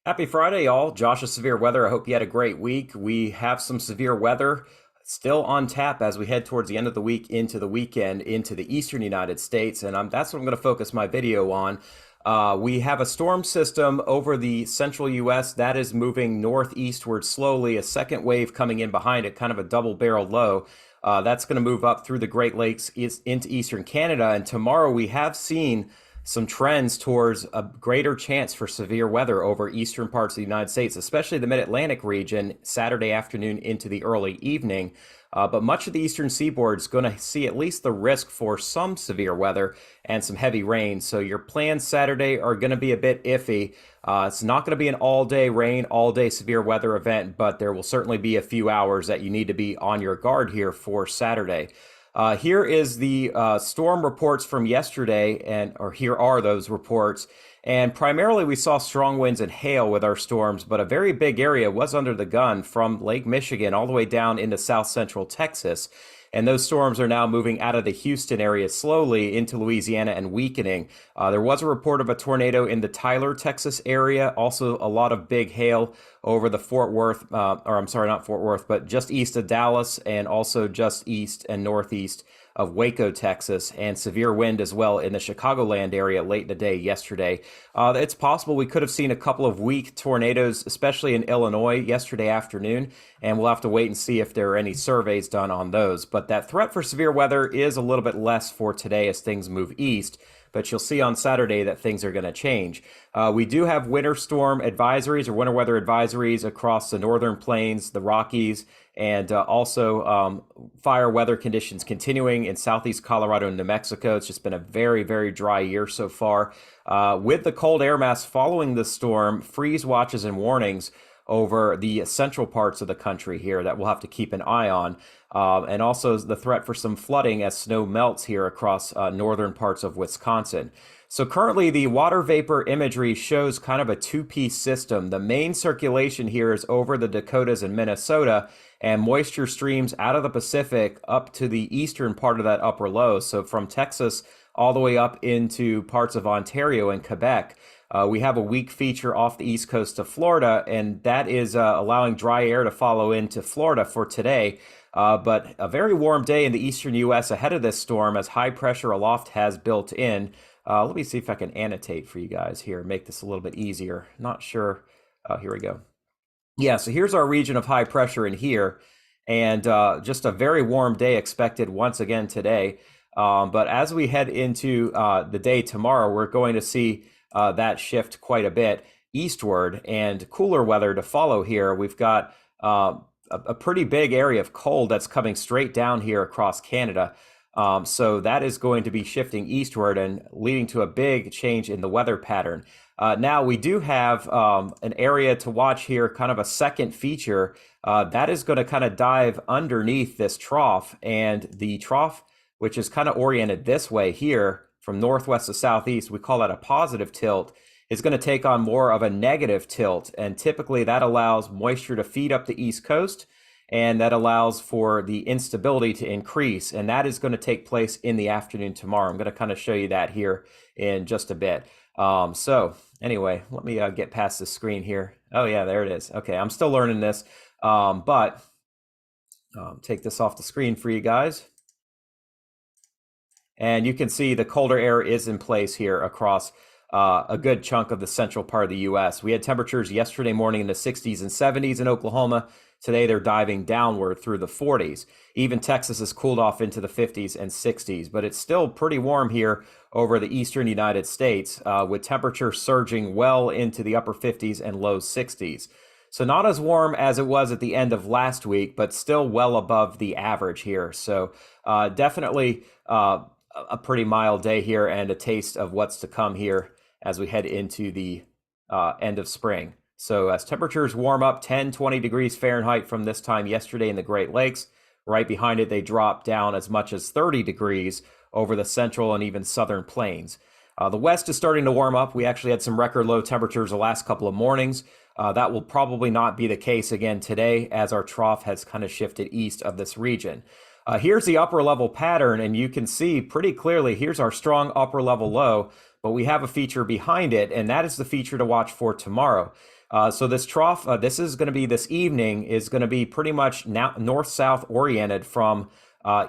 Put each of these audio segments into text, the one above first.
Happy Friday, y'all. Josh of Severe Weather. I hope you had a great week. We have some severe weather still on tap as we head towards the end of the week into the weekend into the eastern United States, and that's what I'm going to focus my video on. We have a storm system over the central U.S. that is moving northeastward slowly, a second wave coming in behind it, kind of a double-barreled low. That's going to move up through the Great Lakes into eastern Canada, and tomorrow we have seen some trends towards a greater chance for severe weather over eastern parts of the United States, especially the mid-Atlantic region, Saturday afternoon into the early evening. But much of the eastern seaboard is going to see at least the risk for some severe weather and some heavy rain. So your plans Saturday are going to be a bit iffy. It's not going to be an all-day rain, all-day severe weather event, but there will certainly be a few hours that you need to be on your guard here for Saturday. Here is the storm reports from yesterday, or here are those reports. And primarily, we saw strong winds and hail with our storms, but a very big area was under the gun from Lake Michigan all the way down into south central Texas. And those storms are now moving out of the Houston area slowly into Louisiana and weakening. There was a report of a tornado in the Tyler, Texas area. Also, a lot of big hail over the Fort Worth, or I'm sorry, not Fort Worth, but just east of Dallas and also just east and northeast of Waco, Texas, and severe wind as well in the Chicagoland area late in the day yesterday. It's possible we could have seen a couple of weak tornadoes, especially in Illinois yesterday afternoon, and we'll have to wait and see if there are any surveys done on those. But that threat for severe weather is a little bit less for today as things move east. But you'll see on Saturday that things are going to change. We do have winter storm advisories or winter weather advisories across the northern plains, the Rockies, and also fire weather conditions continuing in southeast Colorado and New Mexico. It's just been a very, very dry year so far. With the cold air mass following the storm, freeze watches and warnings over the central parts of the country here that we'll have to keep an eye on. And also the threat for some flooding as snow melts here across northern parts of Wisconsin. So currently the water vapor imagery shows kind of a two-piece system. The main circulation here is over the Dakotas and Minnesota, and moisture streams out of the Pacific up to the eastern part of that upper low. So from Texas all the way up into parts of Ontario and Quebec. We have a weak feature off the east coast of Florida, and that is allowing dry air to follow into Florida for today. But a very warm day in the eastern U.S. ahead of this storm as high pressure aloft has built in. Let me see if I can annotate for you guys here, make this a little bit easier. Not sure. Here we go. Yeah, so here's our region of high pressure in here, and just a very warm day expected once again today. But as we head into the day tomorrow, we're going to see that shift quite a bit eastward and cooler weather to follow here. We've got a pretty big area of cold that's coming straight down here across Canada. So that is going to be shifting eastward and leading to a big change in the weather pattern. Now we do have an area to watch here, kind of a second feature that is going to kind of dive underneath this trough, and the trough, which is kind of oriented this way here from northwest to southeast, we call that a positive tilt, is going to take on more of a negative tilt. And typically that allows moisture to feed up the East Coast, and that allows for the instability to increase. And that is going to take place in the afternoon tomorrow. I'm going to kind of show you that here in just a bit. So anyway, let me get past the screen here. Oh yeah, there it is. Okay, I'm still learning this, but take this off the screen for you guys. And you can see the colder air is in place here across a good chunk of the central part of the U.S. We had temperatures yesterday morning in the 60s and 70s in Oklahoma. Today, they're diving downward through the 40s. Even Texas has cooled off into the 50s and 60s, but it's still pretty warm here over the eastern United States, with temperatures surging well into the upper 50s and low 60s. So not as warm as it was at the end of last week, but still well above the average here. So definitely a pretty mild day here and a taste of what's to come here as we head into the end of spring. So as temperatures warm up 10, 20 degrees Fahrenheit from this time yesterday in the Great Lakes, right behind it, they drop down as much as 30 degrees over the central and even southern plains. The west is starting to warm up. We actually had some record low temperatures the last couple of mornings. That will probably not be the case again today as our trough has kind of shifted east of this region. Here's the upper level pattern, and you can see pretty clearly here's our strong upper level low, but we have a feature behind it, and that is the feature to watch for tomorrow. So this trough, this is going to be this evening, is going to be pretty much now north-south oriented from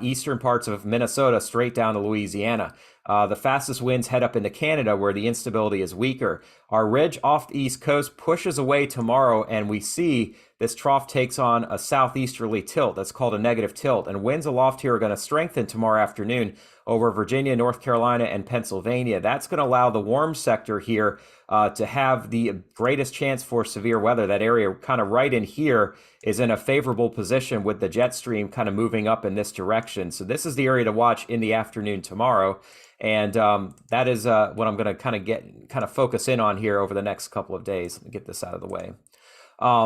eastern parts of Minnesota straight down to Louisiana. The fastest winds head up into Canada, where the instability is weaker. Our ridge off the east coast pushes away tomorrow, and we see this trough takes on a southeasterly tilt. That's called a negative tilt. And winds aloft here are going to strengthen tomorrow afternoon over Virginia, North Carolina, and Pennsylvania. That's going to allow the warm sector here to have the greatest chance for severe weather. That area kind of right in here is in a favorable position with the jet stream kind of moving up in this direction. So this is the area to watch in the afternoon tomorrow. And that is what I'm going to kind of focus in on here over the next couple of days. Let me get this out of the way.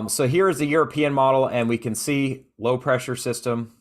So here is the European model, and we can see low pressure system.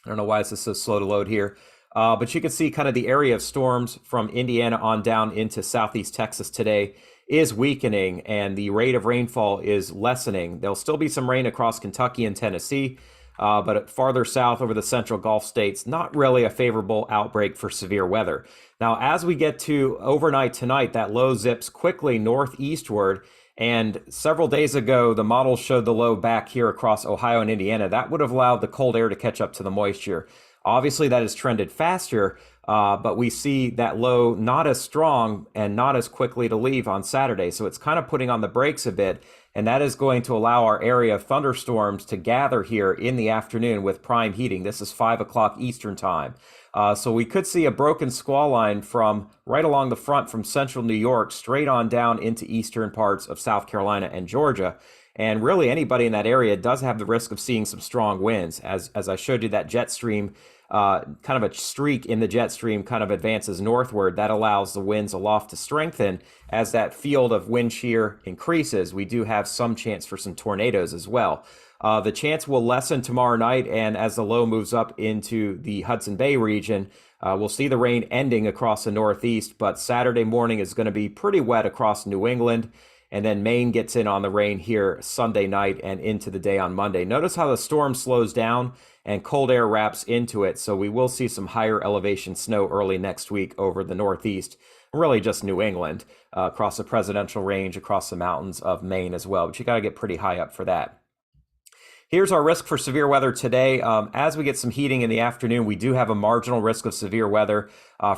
I don't know why this is so slow to load here. But you can see kind of the area of storms from Indiana on down into southeast Texas today is weakening, and the rate of rainfall is lessening. There'll still be some rain across Kentucky and Tennessee, but farther south over the central Gulf states, not really a favorable outbreak for severe weather. Now, as we get to overnight tonight, that low zips quickly northeastward. And several days ago, the model showed the low back here across Ohio and Indiana. That would have allowed the cold air to catch up to the moisture. Obviously, that has trended faster, but we see that low not as strong and not as quickly to leave on Saturday. So it's kind of putting on the brakes a bit, and that is going to allow our area of thunderstorms to gather here in the afternoon with prime heating. This is 5 o'clock Eastern time. So we could see a broken squall line from right along the front from central New York straight on down into eastern parts of South Carolina and Georgia. And really anybody in that area does have the risk of seeing some strong winds. As I showed you, that jet stream, kind of a streak in the jet stream kind of advances northward. That allows the winds aloft to strengthen. As that field of wind shear increases, we do have some chance for some tornadoes as well. The chance will lessen tomorrow night, and as the low moves up into the Hudson Bay region, we'll see the rain ending across the northeast, but Saturday morning is going to be pretty wet across New England, and then Maine gets in on the rain here Sunday night and into the day on Monday. Notice how the storm slows down and cold air wraps into it, so we will see some higher elevation snow early next week over the northeast, really just New England, across the presidential range, across the mountains of Maine as well, but you got to get pretty high up for that. Here's our risk for severe weather today. As we get some heating in the afternoon, we do have a marginal risk of severe weather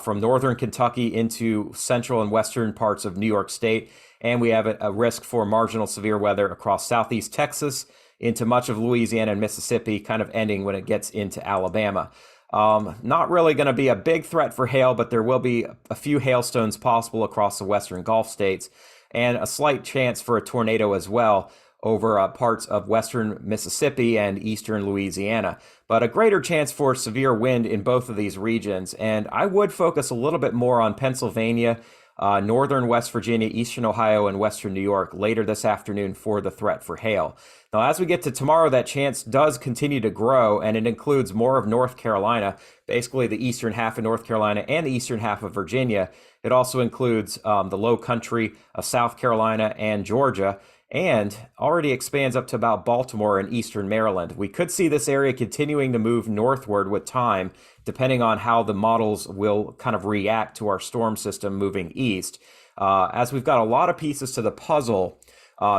from northern Kentucky into central and western parts of New York State. And we have a risk for marginal severe weather across southeast Texas into much of Louisiana and Mississippi, kind of ending when it gets into Alabama. Not really going to be a big threat for hail, but there will be a few hailstones possible across the western Gulf states and a slight chance for a tornado as well over parts of western Mississippi and eastern Louisiana, but a greater chance for severe wind in both of these regions. And I would focus a little bit more on Pennsylvania, northern West Virginia, eastern Ohio, and western New York later this afternoon for the threat for hail. Now, as we get to tomorrow, that chance does continue to grow, and it includes more of North Carolina, basically the eastern half of North Carolina and the eastern half of Virginia. It also includes the low country of South Carolina and Georgia, and already expands up to about Baltimore and eastern Maryland. We could see this area continuing to move northward with time, depending on how the models will kind of react to our storm system moving east. As we've got a lot of pieces to the puzzle,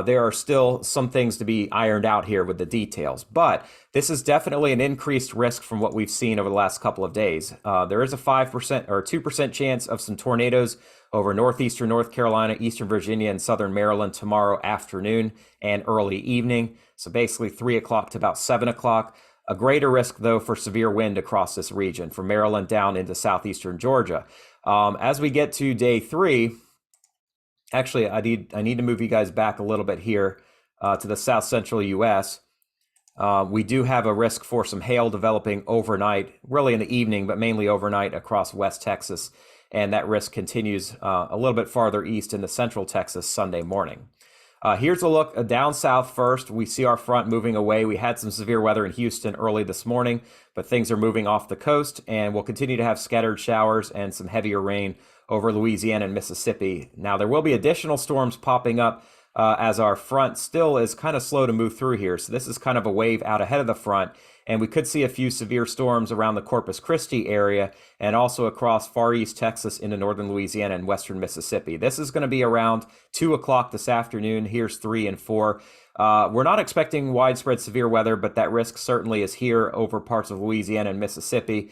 there are still some things to be ironed out here with the details, but this is definitely an increased risk from what we've seen over the last couple of days. There is a 5% or 2% chance of some tornadoes over northeastern North Carolina, eastern Virginia, and southern Maryland tomorrow afternoon and early evening. So basically 3 o'clock to about 7 o'clock. A greater risk, though, for severe wind across this region, from Maryland down into southeastern Georgia. As we get to day 3, actually, I need to move you guys back a little bit here to the south central U.S. We do have a risk for some hail developing overnight, really in the evening, but mainly overnight across West Texas. And that risk continues a little bit farther east into central Texas Sunday morning. Here's a look down south first. We see our front moving away. We had some severe weather in Houston early this morning, but things are moving off the coast, and we'll continue to have scattered showers and some heavier rain over Louisiana and Mississippi. Now, there will be additional storms popping up as our front still is kind of slow to move through here. So this is kind of a wave out ahead of the front. And we could see a few severe storms around the Corpus Christi area and also across far east Texas into northern Louisiana and western Mississippi. This is going to be around 2 o'clock this afternoon. Here's 3 and 4. We're not expecting widespread severe weather, but that risk certainly is here over parts of Louisiana and Mississippi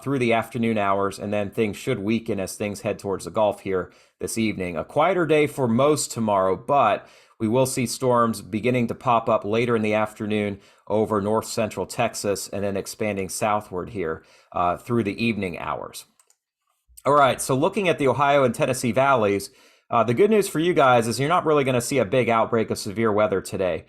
through the afternoon hours, and then things should weaken as things head towards the Gulf here this evening. A quieter day for most tomorrow, but we will see storms beginning to pop up later in the afternoon over north central Texas and then expanding southward here through the evening hours. All right, so looking at the Ohio and Tennessee valleys, the good news for you guys is you're not really going to see a big outbreak of severe weather today.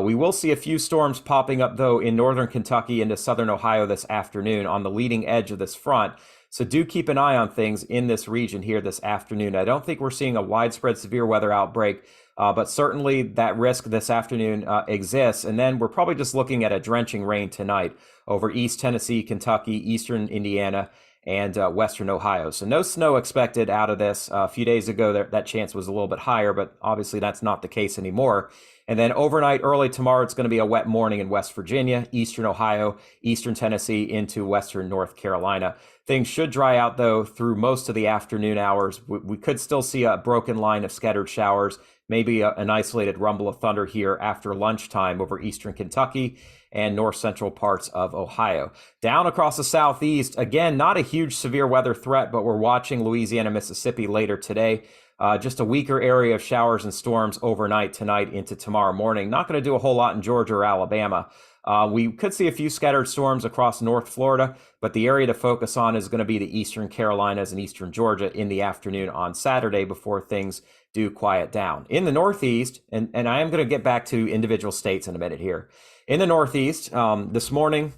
We will see a few storms popping up, though, in northern Kentucky into southern Ohio this afternoon on the leading edge of this front. So do keep an eye on things in this region here this afternoon. I don't think we're seeing a widespread severe weather outbreak, but certainly that risk this afternoon exists. And then we're probably just looking at a drenching rain tonight over East Tennessee, Kentucky, eastern Indiana, and western Ohio. So no snow expected out of this. A few days ago, that chance was a little bit higher, but obviously that's not the case anymore. And then overnight, early tomorrow, it's going to be a wet morning in West Virginia, eastern Ohio, eastern Tennessee into western North Carolina. Things should dry out, though, through most of the afternoon hours. We could still see a broken line of scattered showers, maybe an isolated rumble of thunder here after lunchtime over eastern Kentucky and north central parts of Ohio. Down across the southeast, again, not a huge severe weather threat, but we're watching Louisiana, Mississippi later today. Just a weaker area of showers and storms overnight tonight into tomorrow morning. Not going to do a whole lot in Georgia or Alabama. We could see a few scattered storms across North Florida, but the area to focus on is going to be the eastern Carolinas and eastern Georgia in the afternoon on Saturday before things do quiet down. In the Northeast, and I am going to get back to individual states in a minute here. In the Northeast, this morning,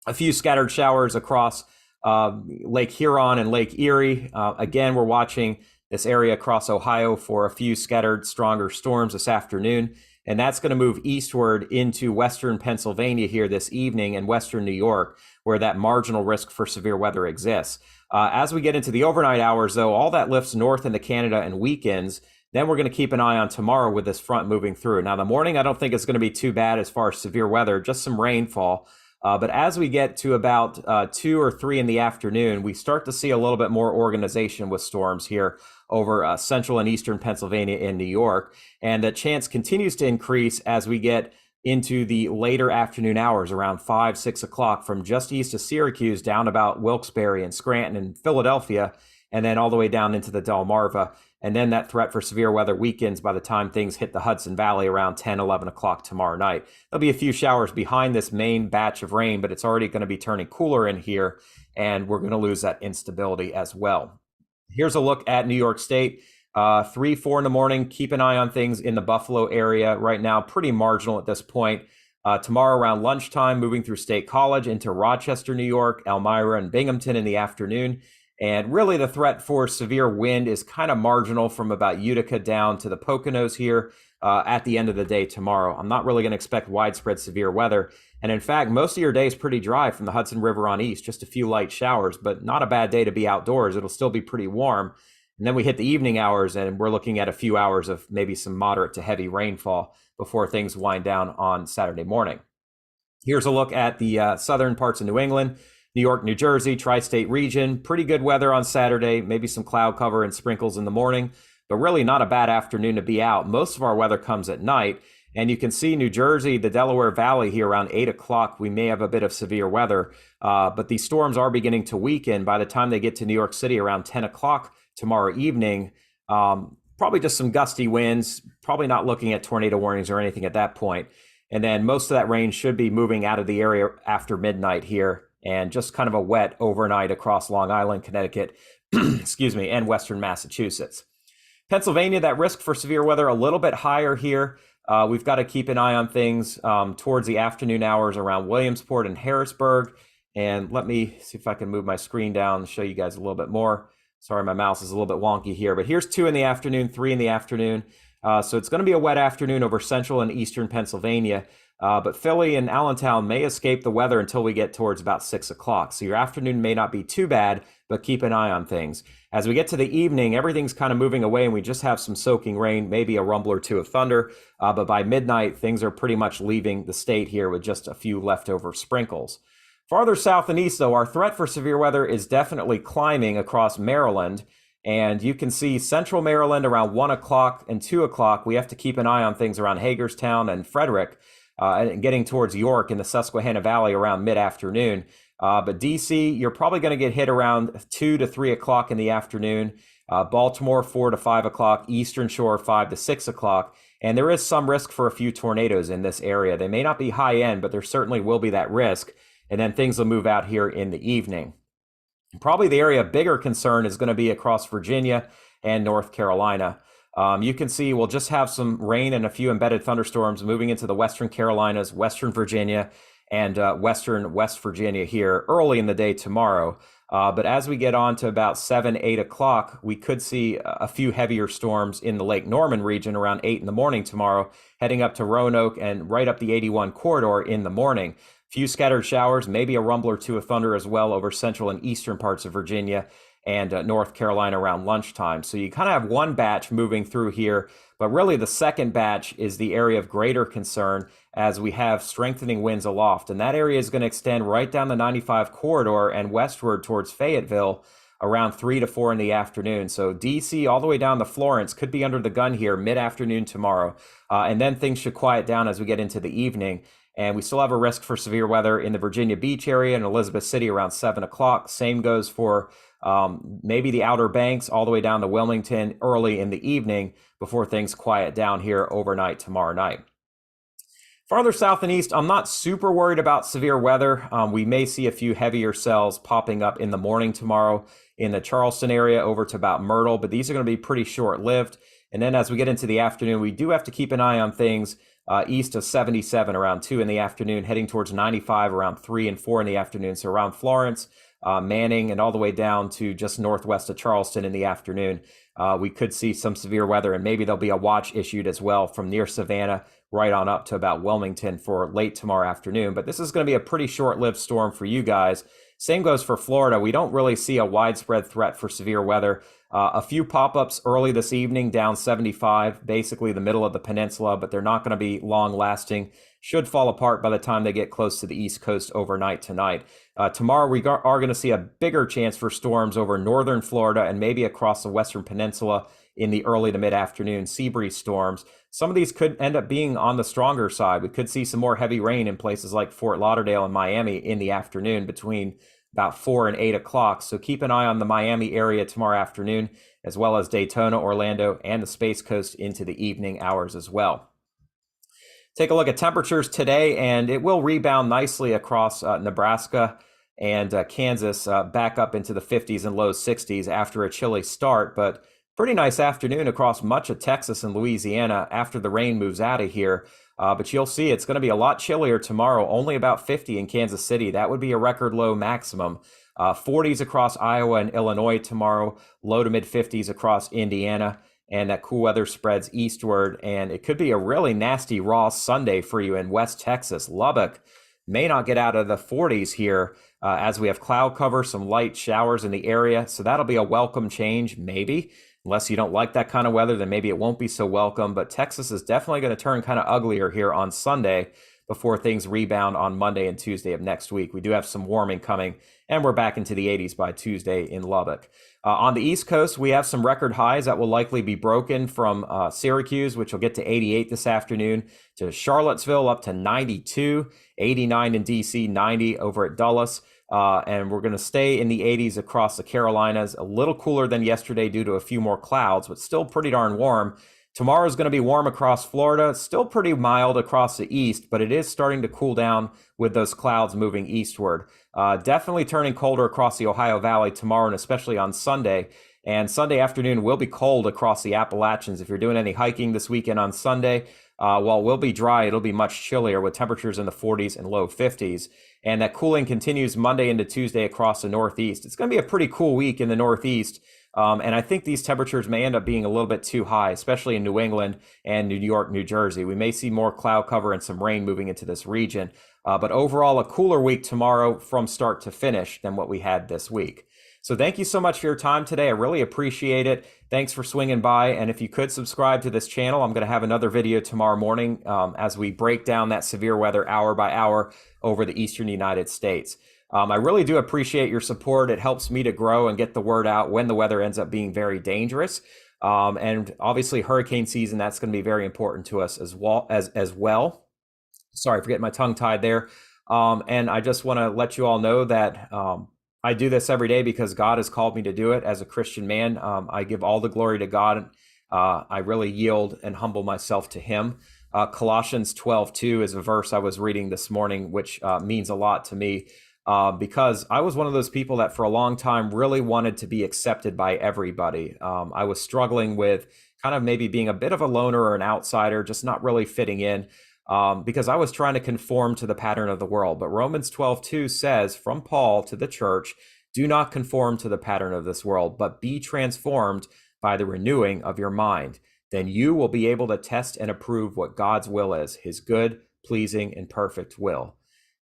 a few scattered showers across Lake Huron and Lake Erie. Again, we're watching this area across Ohio for a few scattered stronger storms this afternoon. And that's going to move eastward into western Pennsylvania here this evening and western New York, where that marginal risk for severe weather exists. As we get into the overnight hours, though, all that lifts north into Canada and weekends. Then we're going to keep an eye on tomorrow with this front moving through. Now, the morning, I don't think it's going to be too bad as far as severe weather, just some rainfall. But as we get to about 2 or 3 in the afternoon, we start to see a little bit more organization with storms here over central and eastern Pennsylvania and New York. And the chance continues to increase as we get into the later afternoon hours around 5, 6 o'clock from just east of Syracuse down about Wilkes-Barre and Scranton and Philadelphia, and then all the way down into the Delmarva. And then that threat for severe weather weakens by the time things hit the Hudson Valley around 10, 11 o'clock tomorrow night. There'll be a few showers behind this main batch of rain, but it's already going to be turning cooler in here, and we're going to lose that instability as well. Here's a look at New York State. 3, 4 in the morning. Keep an eye on things in the Buffalo area right now. Pretty marginal at this point. Tomorrow around lunchtime, moving through State College into Rochester, New York, Elmira, and Binghamton in the afternoon. And really the threat for severe wind is kind of marginal from about Utica down to the Poconos here at the end of the day tomorrow. I'm not really going to expect widespread severe weather. And in fact, most of your day is pretty dry from the Hudson River on east, just a few light showers, but not a bad day to be outdoors. It'll still be pretty warm. And then we hit the evening hours and we're looking at a few hours of maybe some moderate to heavy rainfall before things wind down on Saturday morning. Here's a look at the southern parts of New England. New York, New Jersey, tri-state region, pretty good weather on Saturday, maybe some cloud cover and sprinkles in the morning, but really not a bad afternoon to be out. Most of our weather comes at night, and you can see New Jersey, the Delaware Valley here around 8 o'clock, we may have a bit of severe weather, but these storms are beginning to weaken by the time they get to New York City around 10 o'clock tomorrow evening. Probably just some gusty winds, probably not looking at tornado warnings or anything at that point. And then most of that rain should be moving out of the area after midnight here, and just kind of a wet overnight across Long Island, Connecticut, excuse me, and western Massachusetts. Pennsylvania, that risk for severe weather a little bit higher here. We've got to keep an eye on things towards the afternoon hours around Williamsport and Harrisburg. And let me see if I can move my screen down and show you guys a little bit more. Sorry, my mouse is a little bit wonky here, but here's 2 in the afternoon, 3 in the afternoon. So it's going to be a wet afternoon over central and eastern Pennsylvania. But Philly and Allentown may escape the weather until we get towards about 6 o'clock. So your afternoon may not be too bad, but keep an eye on things. As we get to the evening, everything's kind of moving away and we just have some soaking rain, maybe a rumble or two of thunder. But by midnight, things are pretty much leaving the state here with just a few leftover sprinkles. Farther south and east, though, our threat for severe weather is definitely climbing across Maryland. And you can see central Maryland around 1 o'clock and 2 o'clock. We have to keep an eye on things around Hagerstown and Frederick, and getting towards York in the Susquehanna Valley around mid-afternoon. But DC, you're probably going to get hit around 2 to 3 o'clock in the afternoon. Baltimore, 4 to 5 o'clock. Eastern Shore, 5 to 6 o'clock. And there is some risk for a few tornadoes in this area. They may not be high end, but there certainly will be that risk. And then things will move out here in the evening. Probably the area of bigger concern is going to be across Virginia and North Carolina. You can see we'll just have some rain and a few embedded thunderstorms moving into the Western Carolinas, Western Virginia, and Western West Virginia here early in the day tomorrow. But as we get on to about 7, 8 o'clock, we could see a few heavier storms in the Lake Norman region around 8 in the morning tomorrow, heading up to Roanoke and right up the 81 corridor in the morning. Few scattered showers, maybe a rumble or two of thunder as well over central and eastern parts of Virginia and North Carolina around lunchtime. So you kind of have one batch moving through here, but really the second batch is the area of greater concern as we have strengthening winds aloft. And that area is going to extend right down the 95 corridor and westward towards Fayetteville around 3 to 4 in the afternoon. So DC all the way down to Florence could be under the gun here mid-afternoon tomorrow. And then things should quiet down as we get into the evening. And we still have a risk for severe weather in the Virginia Beach area and Elizabeth City around 7 o'clock. Same goes for maybe the Outer Banks all the way down to Wilmington early in the evening before things quiet down here overnight tomorrow night. Farther south and east, I'm not super worried about severe weather. We may see a few heavier cells popping up in the morning tomorrow in the Charleston area over to about Myrtle, but these are going to be pretty short-lived. And then as we get into the afternoon, we do have to keep an eye on things east of 77 around 2 in the afternoon, heading towards 95 around 3 and 4 in the afternoon. So around Florence, Manning, and all the way down to just northwest of Charleston in the afternoon. We could see some severe weather, and maybe there'll be a watch issued as well from near Savannah right on up to about Wilmington for late tomorrow afternoon. But this is going to be a pretty short-lived storm for you guys. Same goes for Florida. We don't really see a widespread threat for severe weather. A few pop-ups early this evening down 75, basically the middle of the peninsula, but they're not going to be long-lasting. Should fall apart by the time they get close to the East Coast overnight tonight. Tomorrow, we are going to see a bigger chance for storms over northern Florida and maybe across the Western Peninsula in the early to mid-afternoon sea breeze storms. Some of these could end up being on the stronger side. We could see some more heavy rain in places like Fort Lauderdale and Miami in the afternoon between about 4 and 8 o'clock. So keep an eye on the Miami area tomorrow afternoon, as well as Daytona, Orlando, and the Space Coast into the evening hours as well. Take a look at temperatures today, and it will rebound nicely across Nebraska and Kansas back up into the 50s and low 60s after a chilly start, but pretty nice afternoon across much of Texas and Louisiana after the rain moves out of here. But you'll see it's going to be a lot chillier tomorrow, only about 50 in Kansas City. That would be a record low maximum. 40s across Iowa and Illinois tomorrow, low to mid 50s across Indiana. And that cool weather spreads eastward, and it could be a really nasty raw Sunday for you in West Texas. Lubbock may not get out of the 40s here as we have cloud cover, some light showers in the area. So that'll be a welcome change, maybe. Unless you don't like that kind of weather, then maybe it won't be so welcome. But Texas is definitely going to turn kind of uglier here on Sunday before things rebound on Monday and Tuesday of next week. We do have some warming coming, and we're back into the 80s by Tuesday in Lubbock. On the East Coast, we have some record highs that will likely be broken from Syracuse, which will get to 88 this afternoon, to Charlottesville up to 92, 89 in D.C., 90 over at Dulles. And we're going to stay in the 80s across the Carolinas, a little cooler than yesterday due to a few more clouds, but still pretty darn warm. Tomorrow is going to be warm across Florida, still pretty mild across the east, but it is starting to cool down with those clouds moving eastward. Definitely turning colder across the Ohio Valley tomorrow and especially on Sunday. And Sunday afternoon will be cold across the Appalachians. If you're doing any hiking this weekend on Sunday, while it will be dry, it'll be much chillier with temperatures in the 40s and low 50s. And that cooling continues Monday into Tuesday across the Northeast. It's going to be a pretty cool week in the Northeast. And I think these temperatures may end up being a little bit too high, especially in New England and New York, New Jersey. We may see more cloud cover and some rain moving into this region. But overall, a cooler week tomorrow from start to finish than what we had this week. So thank you so much for your time today. I really appreciate it. Thanks for swinging by. And if you could subscribe to this channel, I'm going to have another video tomorrow morning as we break down that severe weather hour by hour over the eastern United States. I really do appreciate your support. It helps me to grow and get the word out when the weather ends up being very dangerous. And obviously hurricane season, that's going to be very important to us as well. Sorry for getting my tongue tied there. And I just want to let you all know that I do this every day because God has called me to do it as a Christian man. I give all the glory to God. I really yield and humble myself to Him. Colossians 12:2 is a verse I was reading this morning, which means a lot to me because I was one of those people that for a long time really wanted to be accepted by everybody. I was struggling with kind of maybe being a bit of a loner or an outsider, just not really fitting in. Because I was trying to conform to the pattern of the world. But Romans 12:2 says from Paul to the church, do not conform to the pattern of this world, but be transformed by the renewing of your mind. Then you will be able to test and approve what God's will is, his good, pleasing, and perfect will.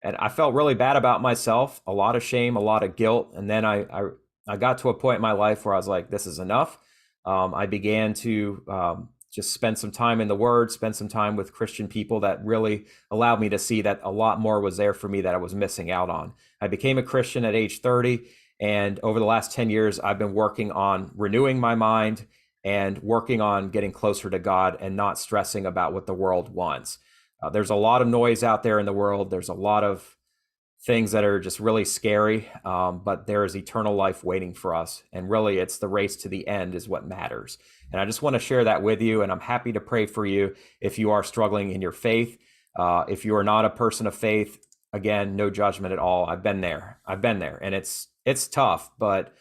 And I felt really bad about myself, a lot of shame, a lot of guilt. And then I got to a point in my life where I was like, this is enough. I began to just spend some time in the Word, spend some time with Christian people that really allowed me to see that a lot more was there for me that I was missing out on. I became a Christian at age 30, and over the last 10 years, I've been working on renewing my mind and working on getting closer to God and not stressing about what the world wants. There's a lot of noise out there in the world. There's a lot of things that are just really scary, but there is eternal life waiting for us. And really, it's the race to the end is what matters. And I just want to share that with you. And I'm happy to pray for you if you are struggling in your faith. If you are not a person of faith, again, no judgment at all. I've been there. And it's tough. But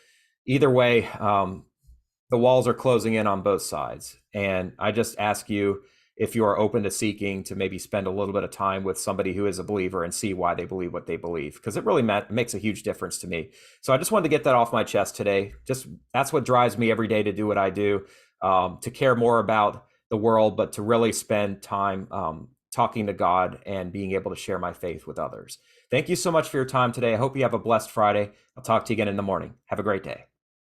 either way, the walls are closing in on both sides. And I just ask you, if you are open to seeking to maybe spend a little bit of time with somebody who is a believer and see why they believe what they believe, because it really makes a huge difference to me. So I just wanted to get that off my chest today. Just that's what drives me every day to do what I do, to care more about the world, but to really spend time talking to God and being able to share my faith with others. Thank you so much for your time today. I hope you have a blessed Friday. I'll talk to you again in the morning. Have a great day.